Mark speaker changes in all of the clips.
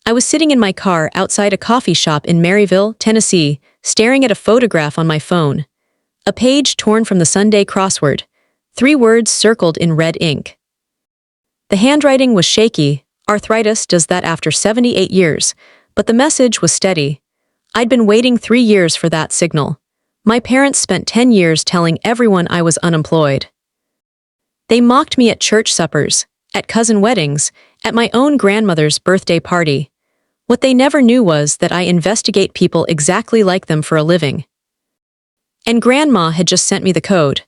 Speaker 1: I was sitting in my car outside a coffee shop in Maryville, Tennessee, staring at a photograph on my phone. A page torn from the Sunday crossword. 3 words circled in red ink. The handwriting was shaky. Arthritis does that after 78 years. But the message was steady. I'd been waiting 3 years for that signal. My parents spent 10 years telling everyone I was unemployed. They mocked me at church suppers, at cousin weddings, at my own grandmother's birthday party. What they never knew was that I investigate people exactly like them for a living. And Grandma had just sent me the code.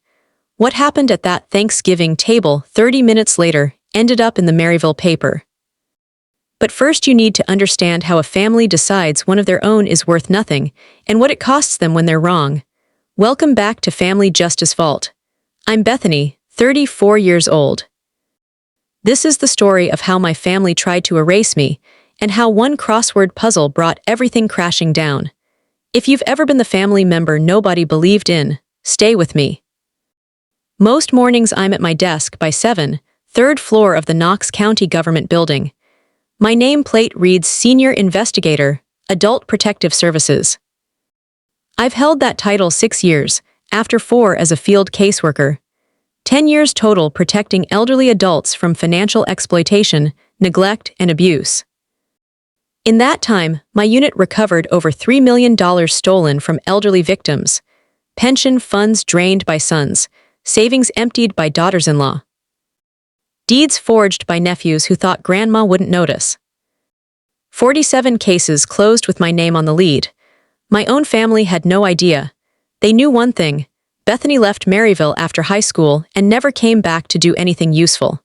Speaker 1: What happened at that Thanksgiving table 30 minutes later ended up in the Maryville paper. But first you need to understand how a family decides one of their own is worth nothing, and what it costs them when they're wrong. Welcome back to Family Justice Vault. I'm Bethany, 34 years old. This is the story of how my family tried to erase me, and how one crossword puzzle brought everything crashing down. If you've ever been the family member nobody believed in, stay with me. Most mornings I'm at my desk by 7, 3rd floor of the Knox County Government Building. My nameplate reads Senior Investigator, Adult Protective Services. I've held that title 6 years, after 4 as a field caseworker. 10 years total protecting elderly adults from financial exploitation, neglect, and abuse. In that time, my unit recovered over $3 million stolen from elderly victims, pension funds drained by sons, savings emptied by daughters-in-law, deeds forged by nephews who thought Grandma wouldn't notice. 47 cases closed with my name on the lead. My own family had no idea. They knew one thing: Bethany left Maryville after high school and never came back to do anything useful.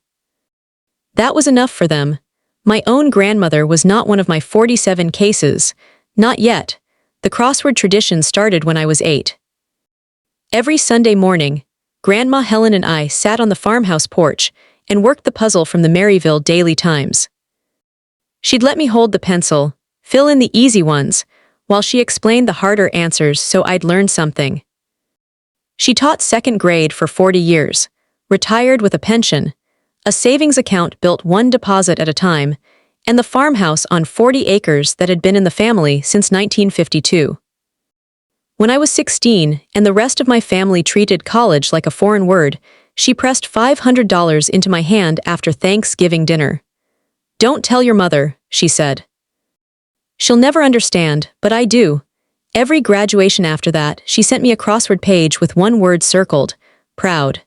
Speaker 1: That was enough for them. My own grandmother was not one of my 47 cases. Not yet. The crossword tradition started when I was 8. Every Sunday morning, Grandma Helen and I sat on the farmhouse porch and worked the puzzle from the Maryville Daily Times. She'd let me hold the pencil, fill in the easy ones, while she explained the harder answers so I'd learn something. She taught 2nd grade for 40 years, retired with a pension, a savings account built one deposit at a time, and the farmhouse on 40 acres that had been in the family since 1952. When I was 16 and the rest of my family treated college like a foreign word, she pressed $500 into my hand after Thanksgiving dinner. "Don't tell your mother," she said. "She'll never understand, but I do." Every graduation after that, she sent me a crossword page with one word circled: proud.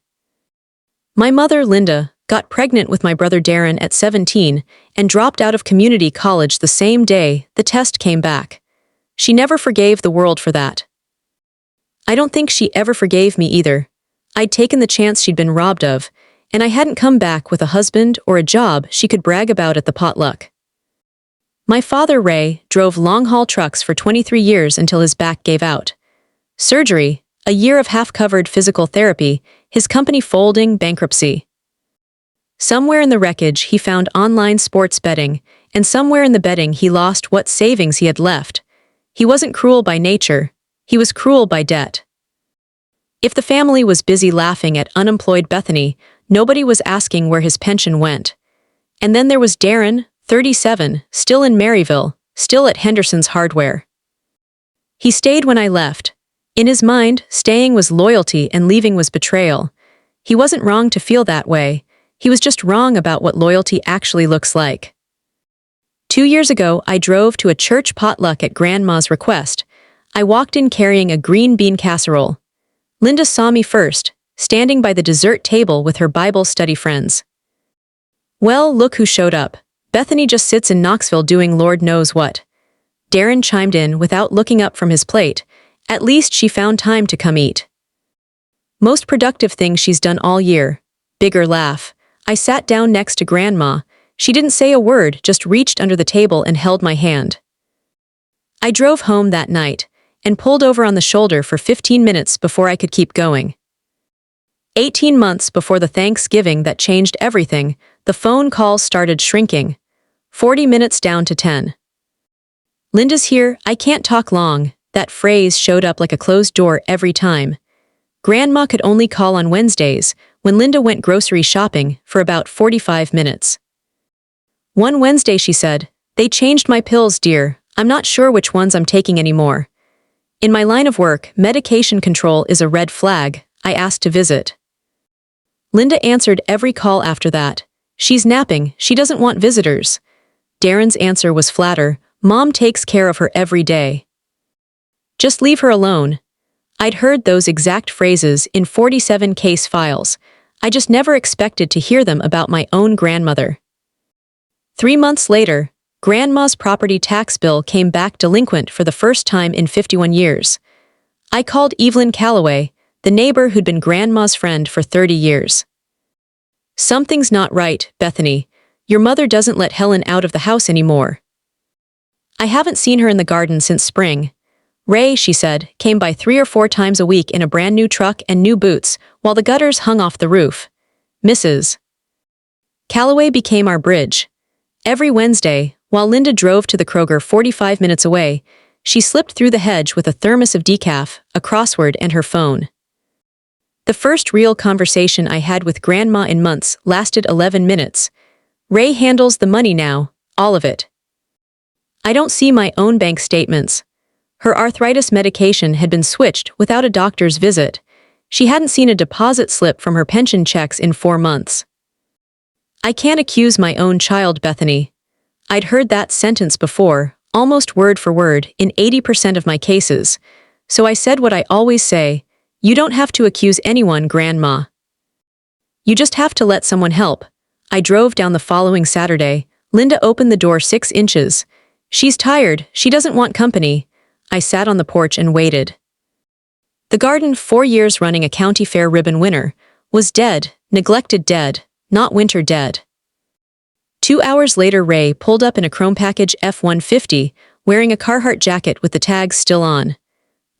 Speaker 1: My mother, Linda, got pregnant with my brother Darren at 17 and dropped out of community college the same day the test came back. She never forgave the world for that. I don't think she ever forgave me either. I'd taken the chance she'd been robbed of, and I hadn't come back with a husband or a job she could brag about at the potluck. My father, Ray, drove long-haul trucks for 23 years until his back gave out. Surgery, a year of half-covered physical therapy, his company folding, bankruptcy. Somewhere in the wreckage he found online sports betting, and somewhere in the betting he lost what savings he had left. He wasn't cruel by nature, he was cruel by debt. If the family was busy laughing at unemployed Bethany, nobody was asking where his pension went. And then there was Darren, 37, still in Maryville, still at Henderson's Hardware. He stayed when I left. In his mind, staying was loyalty and leaving was betrayal. He wasn't wrong to feel that way. He was just wrong about what loyalty actually looks like. 2 years ago, I drove to a church potluck at Grandma's request. I walked in carrying a green bean casserole. Linda saw me first, standing by the dessert table with her Bible study friends. "Well, look who showed up. Bethany just sits in Knoxville doing Lord knows what." Darren chimed in without looking up from his plate. "At least she found time to come eat." "Most productive thing she's done all year." Bigger laugh. I sat down next to Grandma. She didn't say a word, just reached under the table and held my hand. I drove home that night and pulled over on the shoulder for 15 minutes before I could keep going. 18 months before the Thanksgiving that changed everything, the phone calls started shrinking. 40 minutes down to 10. "Linda's here, I can't talk long." That phrase showed up like a closed door every time. Grandma could only call on Wednesdays, when Linda went grocery shopping, for about 45 minutes. One Wednesday she said, They changed my pills, dear. I'm not sure which ones I'm taking anymore. In my line of work, medication control is a red flag. I asked to visit. Linda answered every call after that. She's napping, she doesn't want visitors. Darren's answer was flatter. Mom takes care of her every day. Just leave her alone. I'd heard those exact phrases in 47 case files. I just never expected to hear them about my own grandmother. 3 months later, Grandma's property tax bill came back delinquent for the first time in 51 years. I called Evelyn Calloway, the neighbor who'd been Grandma's friend for 30 years. Something's not right, Bethany. Your mother doesn't let Helen out of the house anymore. I haven't seen her in the garden since spring. Ray, she said, came by 3 or 4 times a week in a brand new truck and new boots, while the gutters hung off the roof. Mrs. Calloway became our bridge. Every Wednesday, while Linda drove to the Kroger 45 minutes away, she slipped through the hedge with a thermos of decaf, a crossword, and her phone. The first real conversation I had with Grandma in months lasted 11 minutes. Ray handles the money now, all of it. I don't see my own bank statements. Her arthritis medication had been switched without a doctor's visit. She hadn't seen a deposit slip from her pension checks in 4 months. I can't accuse my own child, Bethany. I'd heard that sentence before, almost word for word, in 80% of my cases. So I said what I always say, you don't have to accuse anyone, Grandma. You just have to let someone help. I drove down the following Saturday. Linda opened the door 6 inches. She's tired, she doesn't want company. I sat on the porch and waited. The garden, 4 years running a county fair ribbon winner, was dead, neglected dead, not winter dead. 2 hours later, Ray pulled up in a chrome package F-150, wearing a Carhartt jacket with the tags still on.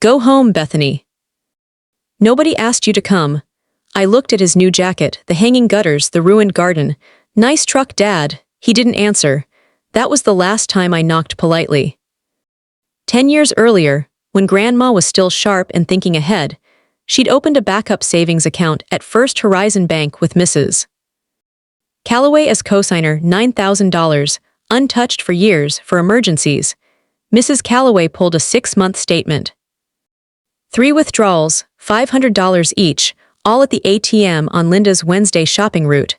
Speaker 1: Go home, Bethany. Nobody asked you to come. I looked at his new jacket, the hanging gutters, the ruined garden. Nice truck, Dad. He didn't answer. That was the last time I knocked politely. 10 years earlier, when Grandma was still sharp and thinking ahead, she'd opened a backup savings account at First Horizon Bank with Mrs. Calloway as cosigner, $9,000, untouched for years, for emergencies. Mrs. Calloway pulled a 6-month statement. 3 withdrawals, $500 each, all at the ATM on Linda's Wednesday shopping route.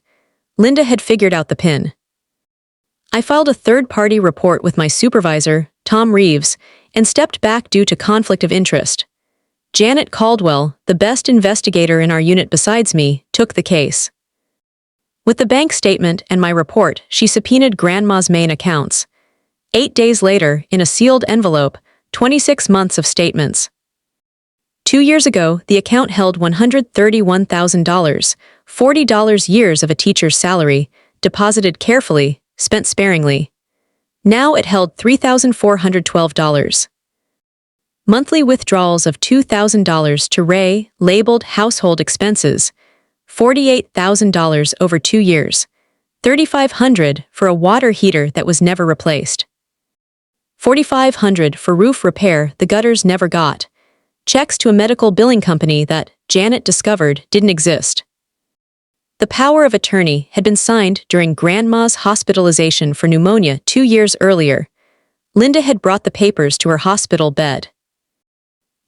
Speaker 1: Linda had figured out the PIN. I filed a third-party report with my supervisor, Tom Reeves, and stepped back due to conflict of interest. Janet Caldwell, the best investigator in our unit besides me, took the case. With the bank statement and my report, she subpoenaed Grandma's main accounts. 8 days later, in a sealed envelope, 26 months of statements. 2 years ago, the account held $131,000, $40 years of a teacher's salary, deposited carefully, spent sparingly. Now it held $3,412. Monthly withdrawals of $2,000 to Ray, labeled household expenses, $48,000 over 2 years, $3,500 for a water heater that was never replaced, $4,500 for roof repair the gutters never got, checks to a medical billing company that Janet discovered didn't exist. The power of attorney had been signed during Grandma's hospitalization for pneumonia 2 years earlier. Linda had brought the papers to her hospital bed.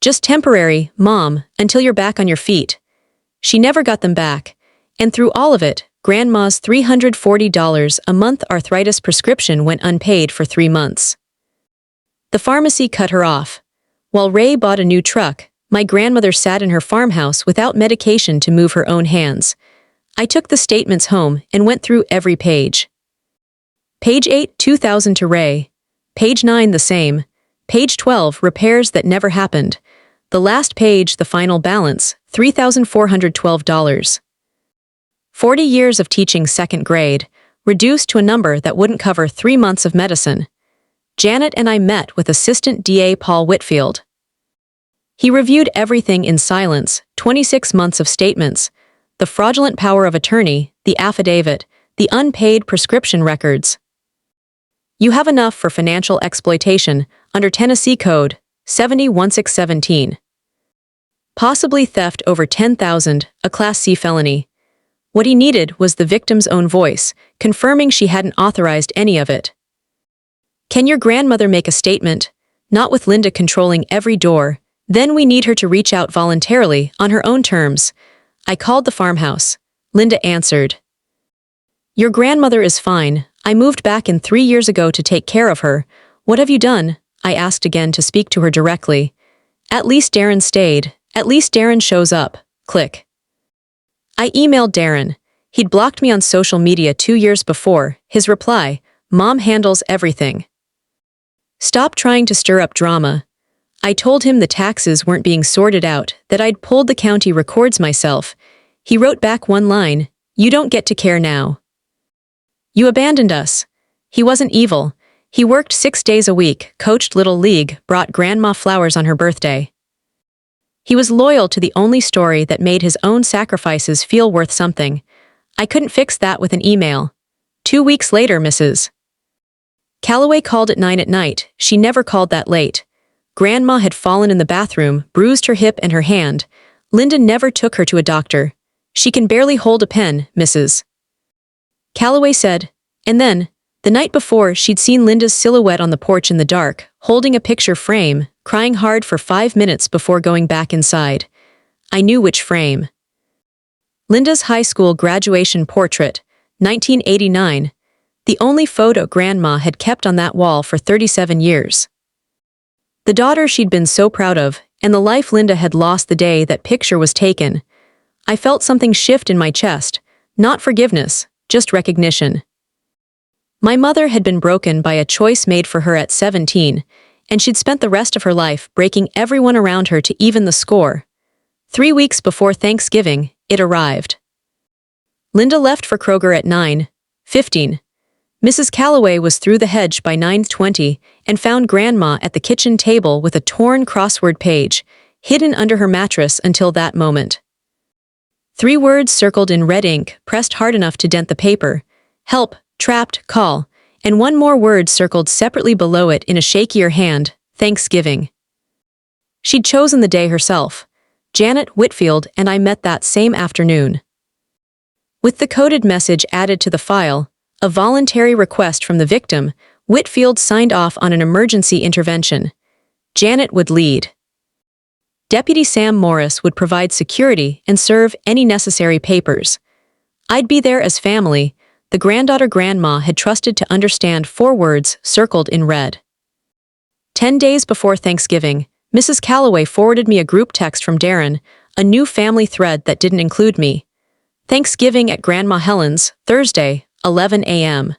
Speaker 1: Just temporary, Mom, until you're back on your feet. She never got them back, and through all of it, Grandma's $340 a month arthritis prescription went unpaid for 3 months. The pharmacy cut her off. While Ray bought a new truck, my grandmother sat in her farmhouse without medication to move her own hands. I took the statements home and went through every page. Page 8, $2,000 to Ray. Page 9, the same. Page 12, repairs that never happened. The last page, the final balance, $3,412. 40 years of teaching 2nd grade, reduced to a number that wouldn't cover 3 months of medicine. Janet and I met with Assistant DA Paul Whitfield. He reviewed everything in silence, 26 months of statements, the fraudulent power of attorney, the affidavit, the unpaid prescription records. You have enough for financial exploitation under Tennessee Code 70-1617. Possibly theft over $10,000, a Class C felony. What he needed was the victim's own voice, confirming she hadn't authorized any of it. Can your grandmother make a statement? Not with Linda controlling every door. Then we need her to reach out voluntarily, on her own terms. I called the farmhouse. Linda answered. Your grandmother is fine. I moved back in 3 years ago to take care of her. What have you done? I asked again to speak to her directly. At least Darren stayed. At least Darren shows up. Click. I emailed Darren. He'd blocked me on social media 2 years before. His reply, Mom handles everything. Stop trying to stir up drama. I told him the taxes weren't being sorted out, that I'd pulled the county records myself. He wrote back one line, You don't get to care now. You abandoned us. He wasn't evil. He worked 6 days a week, coached Little League, brought Grandma flowers on her birthday. He was loyal to the only story that made his own sacrifices feel worth something. I couldn't fix that with an email. 2 weeks later, Mrs. Calloway called at 9 at night. She never called that late. Grandma had fallen in the bathroom, bruised her hip and her hand. Linda never took her to a doctor. She can barely hold a pen, Mrs. Calloway said. And then, the night before, she'd seen Linda's silhouette on the porch in the dark, holding a picture frame, crying hard for 5 minutes before going back inside. I knew which frame. Linda's high school graduation portrait, 1989. The only photo Grandma had kept on that wall for 37 years. The daughter she'd been so proud of, and the life Linda had lost the day that picture was taken. I felt something shift in my chest, not forgiveness, just recognition. My mother had been broken by a choice made for her at 17, and she'd spent the rest of her life breaking everyone around her to even the score. 3 weeks before Thanksgiving, it arrived. Linda left for Kroger at 9:15. Mrs. Calloway was through the hedge by 9:20 and found Grandma at the kitchen table with a torn crossword page, hidden under her mattress until that moment. 3 words circled in red ink, pressed hard enough to dent the paper. Help, trapped, call, and one more word circled separately below it in a shakier hand, Thanksgiving. She'd chosen the day herself. Janet Whitfield and I met that same afternoon. With the coded message added to the file, a voluntary request from the victim, Whitfield signed off on an emergency intervention. Janet would lead. Deputy Sam Morris would provide security and serve any necessary papers. I'd be there as family, the granddaughter Grandma had trusted to understand 4 words circled in red. 10 days before Thanksgiving, Mrs. Calloway forwarded me a group text from Darren, a new family thread that didn't include me. Thanksgiving at Grandma Helen's, Thursday, 11 a.m.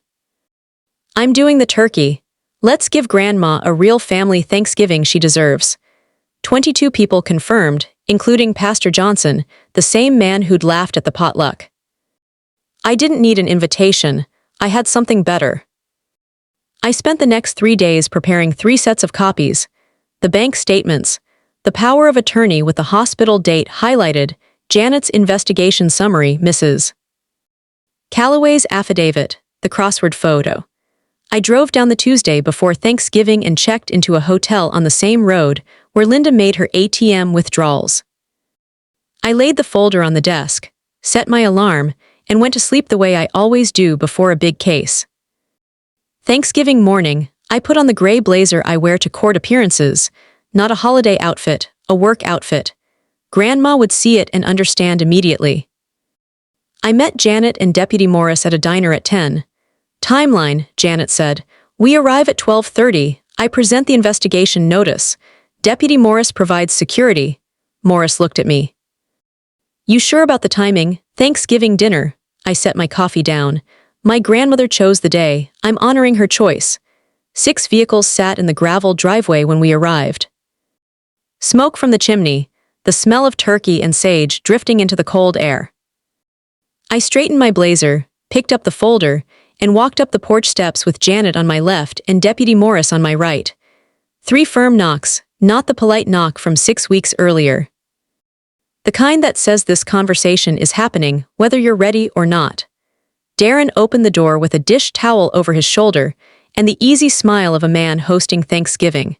Speaker 1: I'm doing the turkey. Let's give Grandma a real family Thanksgiving she deserves. 22 people confirmed, including Pastor Johnson, the same man who'd laughed at the potluck. I didn't need an invitation. I had something better. I spent the next 3 days preparing 3 sets of copies. The bank statements, the power of attorney with the hospital date highlighted, Janet's investigation summary, Mrs. Calloway's affidavit, the crossword photo. I drove down the Tuesday before Thanksgiving and checked into a hotel on the same road where Linda made her ATM withdrawals. I laid the folder on the desk, set my alarm, and went to sleep the way I always do before a big case. Thanksgiving morning, I put on the gray blazer I wear to court appearances, not a holiday outfit, a work outfit. Grandma would see it and understand immediately. I met Janet and Deputy Morris at a diner at 10. Timeline, Janet said. We arrive at 12:30. I present the investigation notice. Deputy Morris provides security. Morris looked at me. You sure about the timing? Thanksgiving dinner. I set my coffee down. My grandmother chose the day. I'm honoring her choice. 6 vehicles sat in the gravel driveway when we arrived. Smoke from the chimney, the smell of turkey and sage drifting into the cold air. I straightened my blazer, picked up the folder, and walked up the porch steps with Janet on my left and Deputy Morris on my right. 3 firm knocks, not the polite knock from 6 weeks earlier. The kind that says this conversation is happening, whether you're ready or not. Darren opened the door with a dish towel over his shoulder and the easy smile of a man hosting Thanksgiving.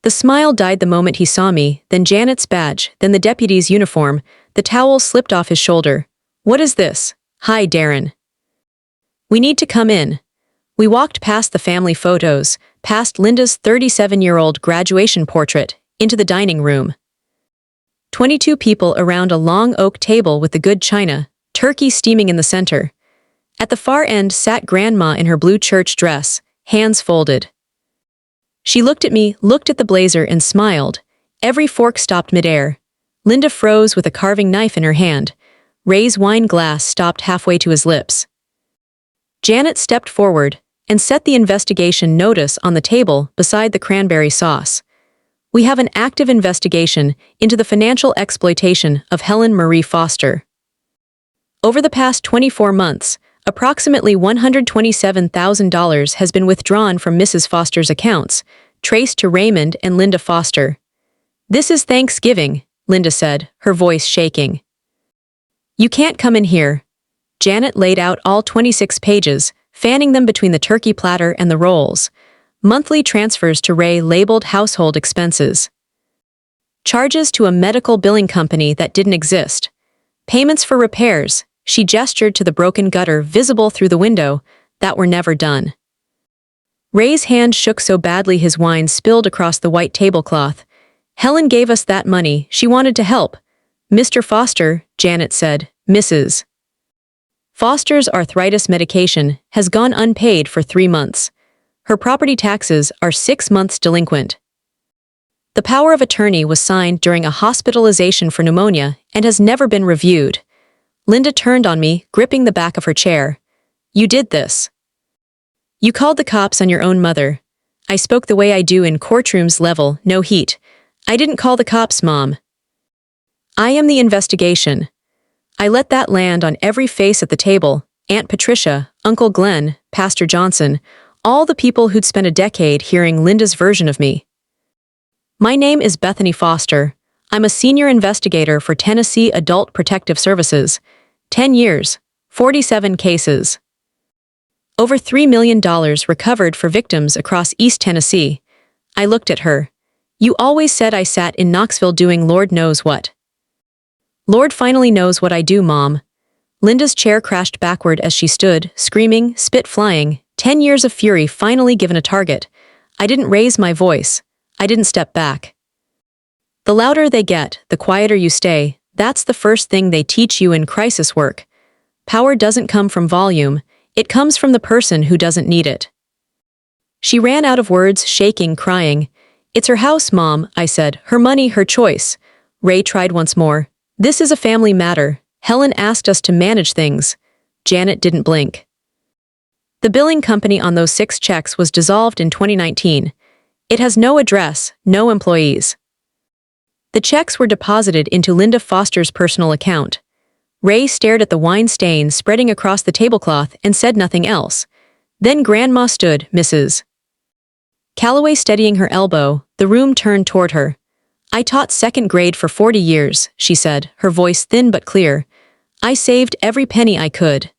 Speaker 1: The smile died the moment he saw me, then Janet's badge, then the deputy's uniform. The towel slipped off his shoulder. What is this? Hi, Darren. We need to come in. We walked past the family photos, past Linda's 37-year-old graduation portrait, into the dining room. 22 people around a long oak table with the good china, turkey steaming in the center. At the far end sat Grandma in her blue church dress, hands folded. She looked at me, looked at the blazer, and smiled. Every fork stopped midair. Linda froze with a carving knife in her hand. Ray's wine glass stopped halfway to his lips. Janet stepped forward and set the investigation notice on the table beside the cranberry sauce. We have an active investigation into the financial exploitation of Helen Marie Foster. Over the past 24 months, approximately $127,000 has been withdrawn from Mrs. Foster's accounts, traced to Raymond and Linda Foster. "This is Thanksgiving," Linda said, her voice shaking. "You can't come in here." Janet laid out all 26 pages, fanning them between the turkey platter and the rolls. Monthly transfers to Ray labeled household expenses. Charges to a medical billing company that didn't exist. Payments for repairs, she gestured to the broken gutter visible through the window, that were never done. Ray's hand shook so badly his wine spilled across the white tablecloth. "Helen gave us that money, she wanted to help." "Mr. Foster," Janet said, "Mrs. Foster's arthritis medication has gone unpaid for 3 months. Her property taxes are 6 months delinquent. The power of attorney was signed during a hospitalization for pneumonia and has never been reviewed." Linda turned on me, gripping the back of her chair. "You did this. You called the cops on your own mother." I spoke the way I do in courtrooms, level, no heat. "I didn't call the cops, Mom. I am the investigation." I let that land on every face at the table: Aunt Patricia, Uncle Glenn, Pastor Johnson, all the people who'd spent a decade hearing Linda's version of me. "My name is Bethany Foster. I'm a senior investigator for Tennessee Adult Protective Services. 10 years, 47 cases. Over $3 million recovered for victims across East Tennessee." I looked at her. "You always said I sat in Knoxville doing Lord knows what." "Lord finally knows what I do, Mom." Linda's chair crashed backward as she stood, screaming, spit flying. 10 years of fury finally given a target. I didn't raise my voice. I didn't step back. "The louder they get, the quieter you stay. That's the first thing they teach you in crisis work. Power doesn't come from volume, it comes from the person who doesn't need it." She ran out of words, shaking, crying. "It's her house, Mom," I said. "Her money, her choice." Ray tried once more. "This is a family matter. Helen asked us to manage things." Janet didn't blink. "The billing company on those 6 checks was dissolved in 2019. It has no address, no employees. The checks were deposited into Linda Foster's personal account." Ray stared at the wine stain spreading across the tablecloth and said nothing else. Then Grandma stood, Mrs. Calloway steadying her elbow, the room turned toward her. "I taught second grade for 40 years, she said, her voice thin but clear. "I saved every penny I could.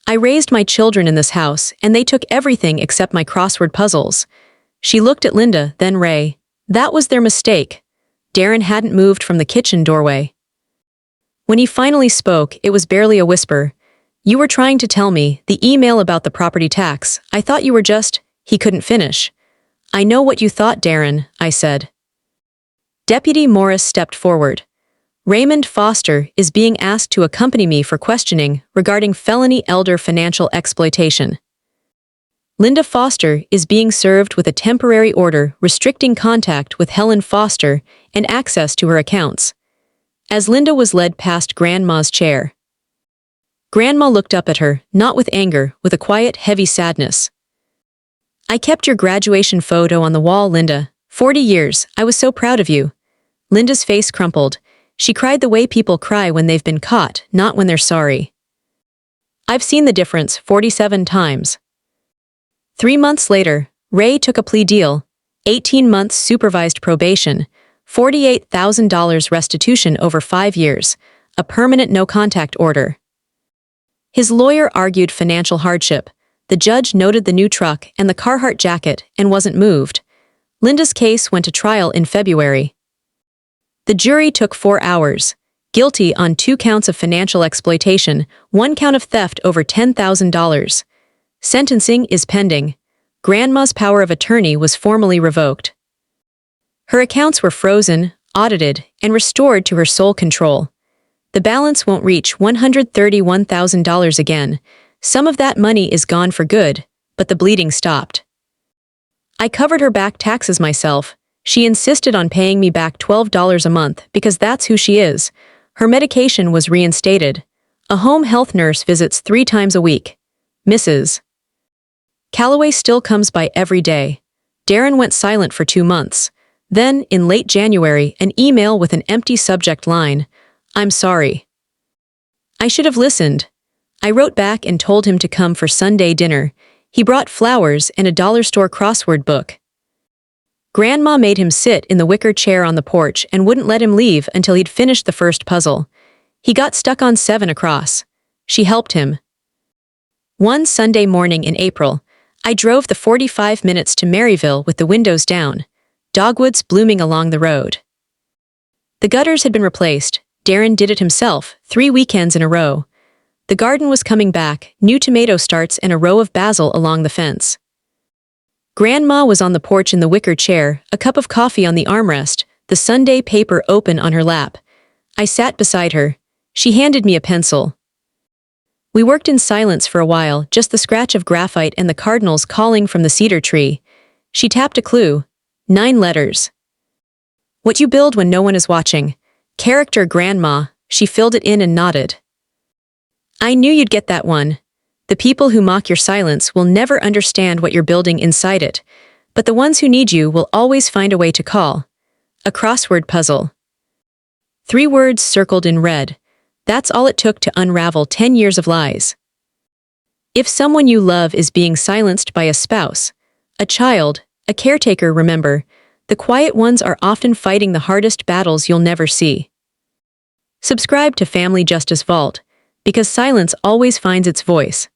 Speaker 1: I raised my children in this house, and they took everything except my crossword puzzles." She looked at Linda, then Ray. "That was their mistake." Darren hadn't moved from the kitchen doorway. When he finally spoke, it was barely a whisper. "You were trying to tell me, the email about the property tax. I thought you were just—" He couldn't finish. "I know what you thought, Darren," I said. Deputy Morris stepped forward. "Raymond Foster is being asked to accompany me for questioning regarding felony elder financial exploitation. Linda Foster is being served with a temporary order restricting contact with Helen Foster and access to her accounts." As Linda was led past Grandma's chair. Grandma looked up at her, not with anger, with a quiet, heavy sadness. "I kept your graduation photo on the wall, Linda. 40 years, I was so proud of you." Linda's face crumpled. She cried the way people cry when they've been caught, not when they're sorry. "I've seen the difference 47 times." 3 months later, Ray took a plea deal. 18 months supervised probation, $48,000 restitution over 5 years, a permanent no-contact order. His lawyer argued financial hardship. The judge noted the new truck and the Carhartt jacket and wasn't moved. Linda's case went to trial in February. The jury took 4 hours. Guilty on 2 counts of financial exploitation, 1 count of theft over $10,000. Sentencing is pending. Grandma's power of attorney was formally revoked. Her accounts were frozen, audited, and restored to her sole control. The balance won't reach $131,000 again. Some of that money is gone for good, but the bleeding stopped. I covered her back taxes myself. She insisted on paying me back $12 a month because that's who she is. Her medication was reinstated. A home health nurse visits 3 times a week. Mrs. Calloway still comes by every day. Darren went silent for 2 months. Then, in late January, an email with an empty subject line. I'm sorry. I should have listened. I wrote back and told him to come for Sunday dinner. He brought flowers and a dollar store crossword book. Grandma made him sit in the wicker chair on the porch and wouldn't let him leave until he'd finished the first puzzle. He got stuck on 7 across. She helped him. One Sunday morning in April, I drove the 45 minutes to Maryville with the windows down, dogwoods blooming along the road. The gutters had been replaced. Darren did it himself, 3 weekends in a row. The garden was coming back, new tomato starts and a row of basil along the fence. Grandma was on the porch in the wicker chair, a cup of coffee on the armrest, the Sunday paper open on her lap. I sat beside her. She handed me a pencil. We worked in silence for a while, just the scratch of graphite and the cardinals calling from the cedar tree. She tapped a clue. 9 letters. What you build when no one is watching. Character Grandma. She filled it in and nodded. I knew you'd get that one. The people who mock your silence will never understand what you're building inside it, but the ones who need you will always find a way to call. A crossword puzzle. 3 words circled in red. That's all it took to unravel 10 years of lies. If someone you love is being silenced by a spouse, a child, a caretaker, remember, the quiet ones are often fighting the hardest battles you'll never see. Subscribe to Family Justice Vault, because silence always finds its voice.